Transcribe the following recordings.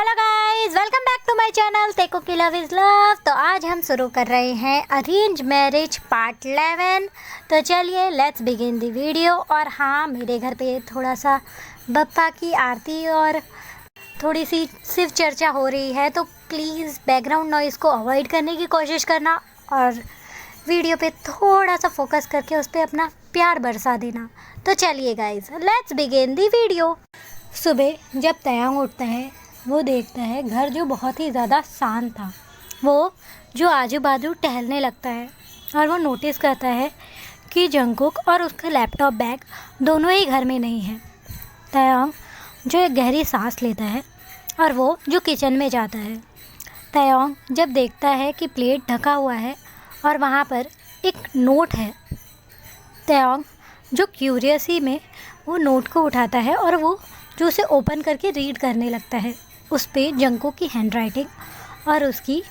Hello guys, welcome back to my channel तेको की love is love. तो आज हम शुरू कर रहे हैं अरेंज मैरिज पार्ट 11। तो चलिए लेट्स बिगिन दी वीडियो। और हाँ, मेरे घर पे थोड़ा सा बप्पा की आरती और थोड़ी सी सिर्फ चर्चा हो रही है, तो प्लीज़ बैकग्राउंड नॉइज़ को अवॉइड करने की कोशिश करना और वीडियो पे थोड़ा सा फोकस करके उस पर अपना प्यार बरसा देना। तो चलिए guys, let's begin the video. सुबह जब तयंग उठता है, वो देखता है घर जो बहुत ही ज़्यादा शांत था। वो जो आजू बाजू टहलने लगता है और वो नोटिस करता है कि जंगकुक और उसका लैपटॉप बैग दोनों ही घर में नहीं है। तयंग जो एक गहरी सांस लेता है और वो जो किचन में जाता है। तयंग जब देखता है कि प्लेट ढका हुआ है और वहाँ पर एक नोट है, तयंग जो क्यूरियसी में वो नोट को उठाता है और वो जो उसे ओपन करके रीड करने लगता है। उस पे जंगकुक की हैंडराइटिंग और उसकी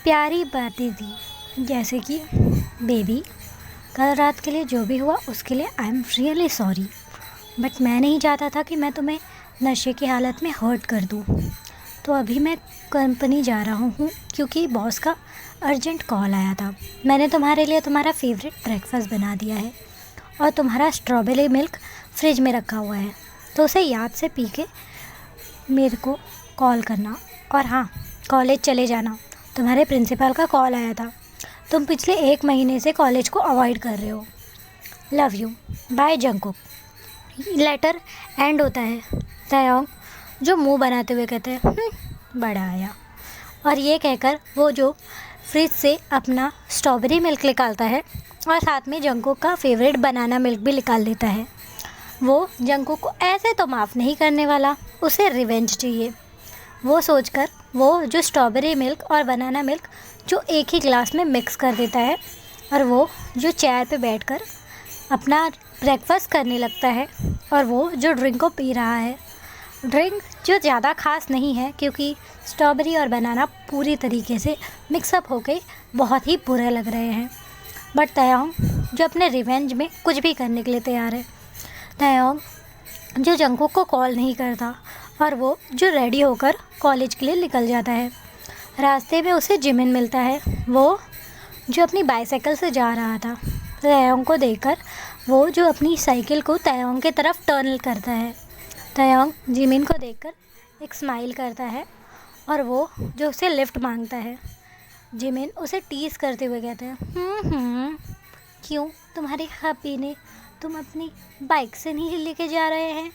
प्यारी बातें थी, जैसे कि बेबी, कल रात के लिए जो भी हुआ उसके लिए I am really sorry, but मैं नहीं चाहता था कि मैं तुम्हें नशे की हालत में हर्ट कर दूँ। तो अभी मैं कंपनी जा रहा हूँ क्योंकि बॉस का अर्जेंट कॉल आया था। मैंने तुम्हारे लिए तुम्हारा फेवरेट ब्रेकफास्ट बना दिया है और तुम्हारा स्ट्रॉबेरी मिल्क फ्रिज में रखा हुआ है, तो उसे याद से पी के मेरे को कॉल करना। और हाँ, कॉलेज चले जाना, तुम्हारे प्रिंसिपल का कॉल आया था। तुम पिछले 1 महीने से कॉलेज को अवॉइड कर रहे हो। Love you, bye Jungkook. Letter end होता है। तयंग जो मुंह बनाते हुए कहते हैं बड़ा आया, और ये कहकर वो जो फ्रिज से अपना स्ट्रॉबेरी मिल्क निकालता है और साथ में जंगकुक का फेवरेट बनाना मिल्क भी निकाल लेता है। वो जंगकुक को ऐसे तो माफ़ नहीं करने वाला, उसे रिवेंज चाहिए। वो सोचकर वो जो स्ट्रॉबेरी मिल्क और बनाना मिल्क जो एक ही ग्लास में मिक्स कर देता है और वो जो चेयर पे बैठकर अपना ब्रेकफास्ट करने लगता है। और वो जो ड्रिंक को पी रहा है, ड्रिंक जो ज़्यादा खास नहीं है क्योंकि स्ट्रॉबेरी और बनाना पूरी तरीके से मिक्सअप होके बहुत ही बुरे लग रहे हैं। बट तयंग जो अपने रिवेंज में कुछ भी करने के लिए तैयार है। तयंग जो जंगकुक को कॉल नहीं करता और वो जो रेडी होकर कॉलेज के लिए निकल जाता है। रास्ते में उसे जिमिन मिलता है, वो जो अपनी बाइसाइकिल से जा रहा था। तयंग को देखकर वो जो अपनी साइकिल को तयंग की तरफ टर्न करता है। तयंग जिमिन को देखकर एक स्माइल करता है और वो जो उसे लिफ्ट मांगता है। जिमिन उसे टीज करते हुए कहते हैं क्यों तुम्हारे हबी ने तुम अपनी बाइक से नहीं लेके जा रहे हैं।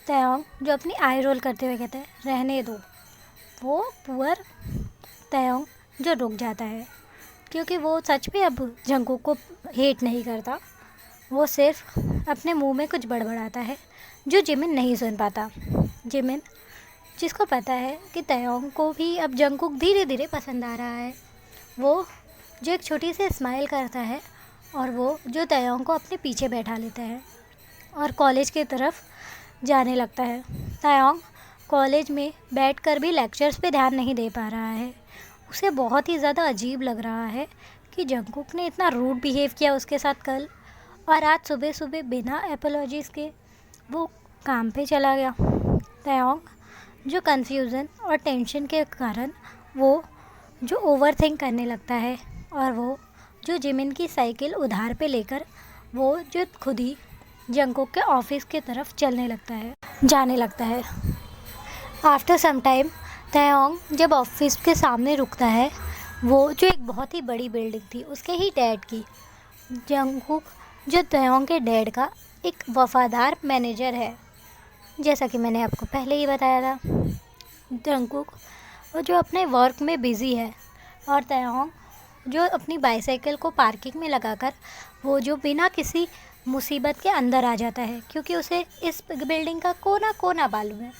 तयंग जो अपनी आई रोल करते हुए कहते हैं रहने दो। वो पुअर तयंग जो रुक जाता है क्योंकि वो सच में अब जंगकुक को हेट नहीं करता, वो सिर्फ अपने मुंह में कुछ बड़बड़ाता है जो जिमिन नहीं सुन पाता। जिमिन जिसको पता है कि तयंग को भी अब जंगकुक धीरे धीरे पसंद आ रहा है, वो जो एक छोटी सी स्माइल करता है और वो जो तयंग को अपने पीछे बैठा लेता है और कॉलेज की तरफ जाने लगता है। तयंग कॉलेज में बैठकर भी लेक्चर्स पे ध्यान नहीं दे पा रहा है। उसे बहुत ही ज़्यादा अजीब लग रहा है कि जंगकुक ने इतना रूड बिहेव किया उसके साथ कल, और आज सुबह सुबह बिना एपोलॉजीज़ के वो काम पे चला गया। तयंग जो कन्फ्यूज़न और टेंशन के कारण वो जो ओवरथिंक करने लगता है और वो जो जिमिन की साइकिल उधार पे लेकर वो जो खुद ही जंगकुक के ऑफिस की तरफ जाने लगता है। आफ्टर सम टाइम तयंग जब ऑफिस के सामने रुकता है, वो जो एक बहुत ही बड़ी बिल्डिंग थी उसके ही डैड की। जंगकुक जो तयंग के डैड का एक वफादार मैनेजर है, जैसा कि मैंने आपको पहले ही बताया था। जंगकुक वो जो अपने वर्क में बिज़ी है और तयंग जो अपनी बाइसाइकिल को पार्किंग में लगाकर वो जो बिना किसी मुसीबत के अंदर आ जाता है क्योंकि उसे इस बिल्डिंग का कोना कोना मालूम है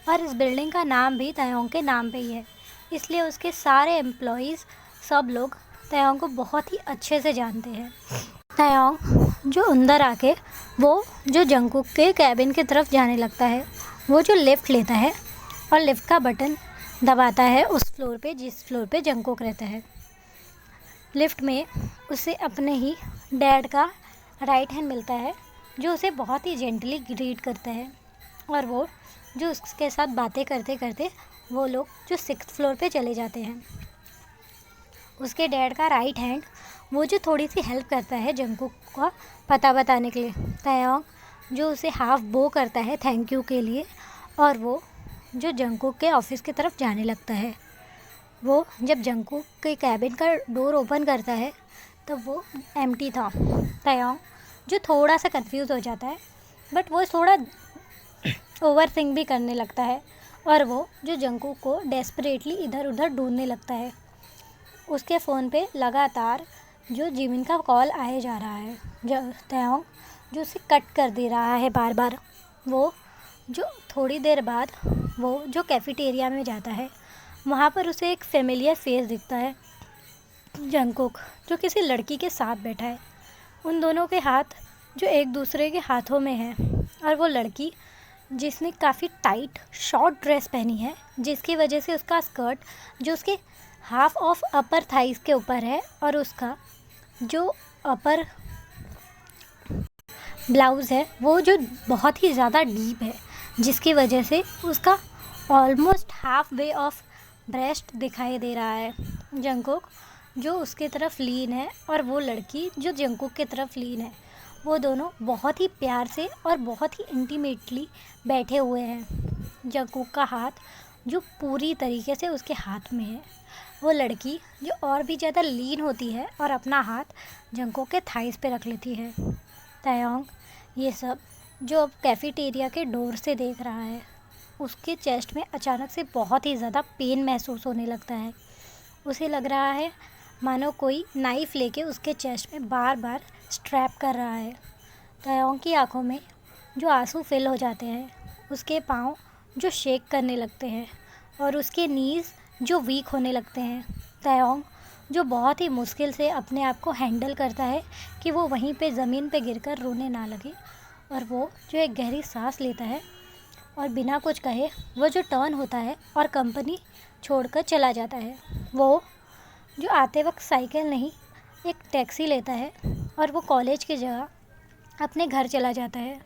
और इस बिल्डिंग का नाम भी तयंग के नाम पे ही है, इसलिए उसके सारे एम्प्लॉयज़ सब लोग तयंग को बहुत ही अच्छे से जानते हैं। तयंग जो अंदर आके वो जो जंगकुक के कैबिन की तरफ जाने लगता है, वो जो लिफ्ट लेता है और लिफ्ट का बटन दबाता है उस फ्लोर पे जिस फ्लोर पे जंगकुक रहता है। लिफ्ट में उसे अपने ही डैड का राइट हैंड मिलता है जो उसे बहुत ही जेंटली ग्रीट करता है और वो जो उसके साथ बातें करते करते वो लोग जो 6th फ्लोर पे चले जाते हैं। उसके डैड का राइट हैंड वो जो थोड़ी सी हेल्प करता है जंगकुक का पता बताने के लिए, तयोंग जो उसे हाफ बो करता है थैंक यू के लिए, और वो जो जंगकुक के ऑफिस की तरफ जाने लगता है। वो जब जंगकुक के कैबिन का डोर ओपन करता है तब वो एम्प्टी था। तयोंग जो थोड़ा सा कंफ्यूज हो जाता है, बट वो थोड़ा ओवर थिंक भी करने लगता है, और वो जो जंगकुक को डेस्परेटली इधर उधर ढूंढने लगता है। उसके फ़ोन पे लगातार जो जिमिन का कॉल आए जा रहा है। तयोंग जो उसे कट कर दे रहा है बार बार। वो जो थोड़ी देर बाद वो जो कैफेटेरिया में जाता है, वहाँ पर उसे एक फेमिलियर फेस दिखता है। जंगकुक जो किसी लड़की के साथ बैठा है, उन दोनों के हाथ जो एक दूसरे के हाथों में है, और वो लड़की जिसने काफ़ी टाइट शॉर्ट ड्रेस पहनी है, जिसकी वजह से उसका स्कर्ट जो उसके हाफ ऑफ अपर थाइस के ऊपर है, और उसका जो अपर ब्लाउज़ है वो जो बहुत ही ज़्यादा डीप है, जिसकी वजह से उसका almost half way of breast दिखाई दे रहा है। जंगकुक जो उसके तरफ लीन है और वो लड़की जो जंगकुक की तरफ लीन है, वो दोनों बहुत ही प्यार से और बहुत ही इंटीमेटली बैठे हुए हैं। जंगकुक का हाथ जो पूरी तरीके से उसके हाथ में है। वो लड़की जो और भी ज़्यादा लीन होती है और अपना हाथ जंगकुक के थाइस पे रख लेती है। तयोंग ये सब जो अब कैफेटेरिया के डोर से देख रहा है, उसके चेस्ट में अचानक से बहुत ही ज़्यादा पेन महसूस होने लगता है। उसे लग रहा है मानो कोई नाइफ़ लेके उसके चेस्ट में बार बार स्ट्रैप कर रहा है। तयोंग की आंखों में जो आंसू फिल हो जाते हैं, उसके पाँव जो शेक करने लगते हैं, और उसके नीज़ जो वीक होने लगते हैं। तयोंग जो बहुत ही मुश्किल से अपने आप को हैंडल करता है कि वो वहीं पे ज़मीन पे गिरकर रोने ना लगे, और वो जो एक गहरी सांस लेता है और बिना कुछ कहे वो जो टर्न होता है और कंपनी छोड़कर चला जाता है। वो जो आते वक्त साइकिल नहीं, एक टैक्सी लेता है और वो कॉलेज की जगह अपने घर चला जाता है।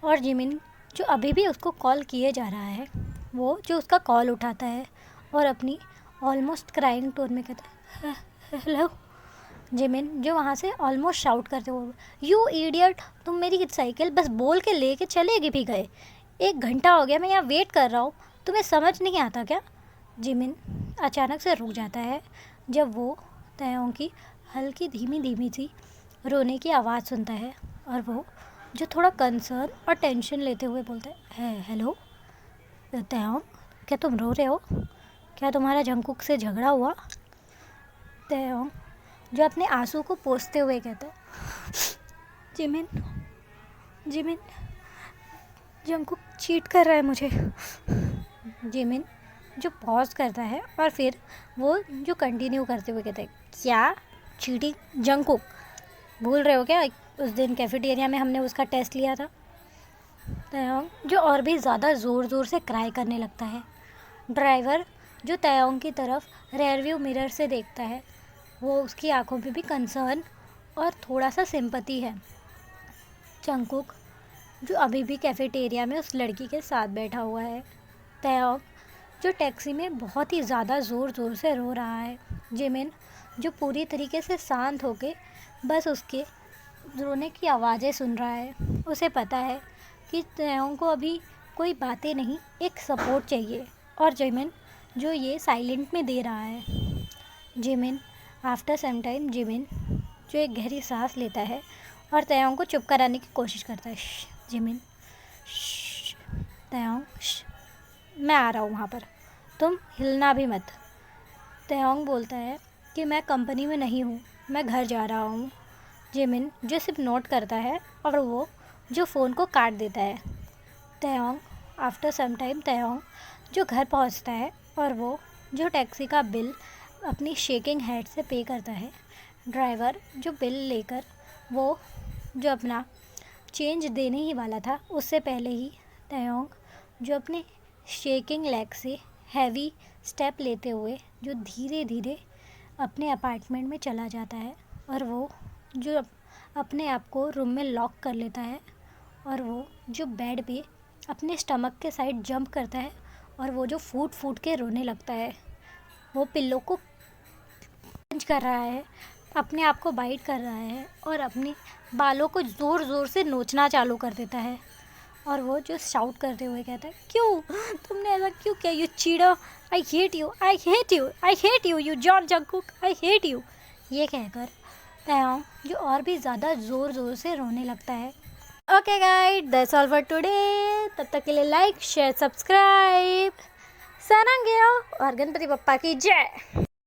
और जिमिन जो अभी भी उसको कॉल किए जा रहा है, वो जो उसका कॉल उठाता है और अपनी ऑलमोस्ट क्राइंग टोन में कहता है हेलो। जिमिन जो वहाँ से ऑलमोस्ट शाउट करते हुए, यू इडियट, तुम मेरी साइकिल बस बोल के लेके चले भी गए। 1 घंटा हो गया मैं यहाँ वेट कर रहा हूँ, तुम्हें समझ नहीं आता क्या? जिमिन अचानक से रुक जाता है जब वो तयोंग की हल्की धीमी धीमी सी रोने की आवाज़ सुनता है, और वो जो थोड़ा कंसर्न और टेंशन लेते हुए बोलता है हेलो तयोंग, क्या तुम रो रहे हो? क्या तुम्हारा जंगकुक से झगड़ा हुआ? तयोंग जो अपने आंसू को पोंछते हुए कहता है जिमिन जिमिन जंगकुक चीट कर रहा है मुझे। जिमिन जो पॉज करता है और फिर वो जो कंटिन्यू करते हुए कहता है क्या चीटिंग? जंगकुक भूल रहे हो क्या उस दिन कैफेटेरिया में हमने उसका टेस्ट लिया था? तयोंग जो और भी ज़्यादा ज़ोर ज़ोर से क्राई करने लगता है। ड्राइवर जो तयोंग की तरफ रेयर व्यू मिरर से देखता है, वो उसकी आंखों पे भी कंसर्न और थोड़ा सा सिंपैथी है। जंगकुक जो अभी भी कैफेटेरिया में उस लड़की के साथ बैठा हुआ है। तयोंग जो टैक्सी में बहुत ही ज़्यादा ज़ोर ज़ोर से रो रहा है। जिमिन जो पूरी तरीके से शांत होके बस उसके रोने की आवाज़ें सुन रहा है। उसे पता है कि तयोंग को अभी कोई बातें नहीं, एक सपोर्ट चाहिए, और जिमिन जो ये साइलेंट में दे रहा है। Jimin after some time Jimin जो एक गहरी सांस लेता है और तयोंग को चुप कराने की कोशिश करता है। जिमिन तयोंग मैं आ रहा हूँ वहाँ पर, तुम हिलना भी मत। तयोंग बोलता है कि मैं कंपनी में नहीं हूँ, मैं घर जा रहा हूँ। जिमिन जो सिर्फ नोट करता है और वो जो फ़ोन को काट देता है। तयोंग आफ्टर सम टाइम तयोंग जो घर पहुँचता है और वो जो टैक्सी का बिल अपनी शेकिंग हेड से पे करता है। ड्राइवर जो बिल लेकर वो जो अपना चेंज देने ही वाला था, उससे पहले ही तयोंग जो अपने शेकिंग लेग से हैवी स्टेप लेते हुए जो धीरे धीरे अपने अपार्टमेंट में चला जाता है, और वो जो अपने आप को रूम में लॉक कर लेता है, और वो जो बेड पे अपने स्टमक के साइड जंप करता है और वो जो फूट फूट के रोने लगता है। वो पिल्लो को पंच कर रहा है, अपने आप को बाइट कर रहा है और अपने बालों को ज़ोर ज़ोर से नोचना चालू कर देता है। और वो जो शाउट करते हुए कहता है, क्यों तुमने ऐसा क्यों किया, you cheater, I hate you, I hate you, I hate you, you John Jungkook, I hate you. ये कहकर ताeyong जो और भी ज़्यादा ज़ोर ज़ोर से रोने लगता है। Okay guide, that's all for today. तब तक के लिए लाइक शेयर सब्सक्राइब। सारंगेओ और गणपति बप्पा की जय।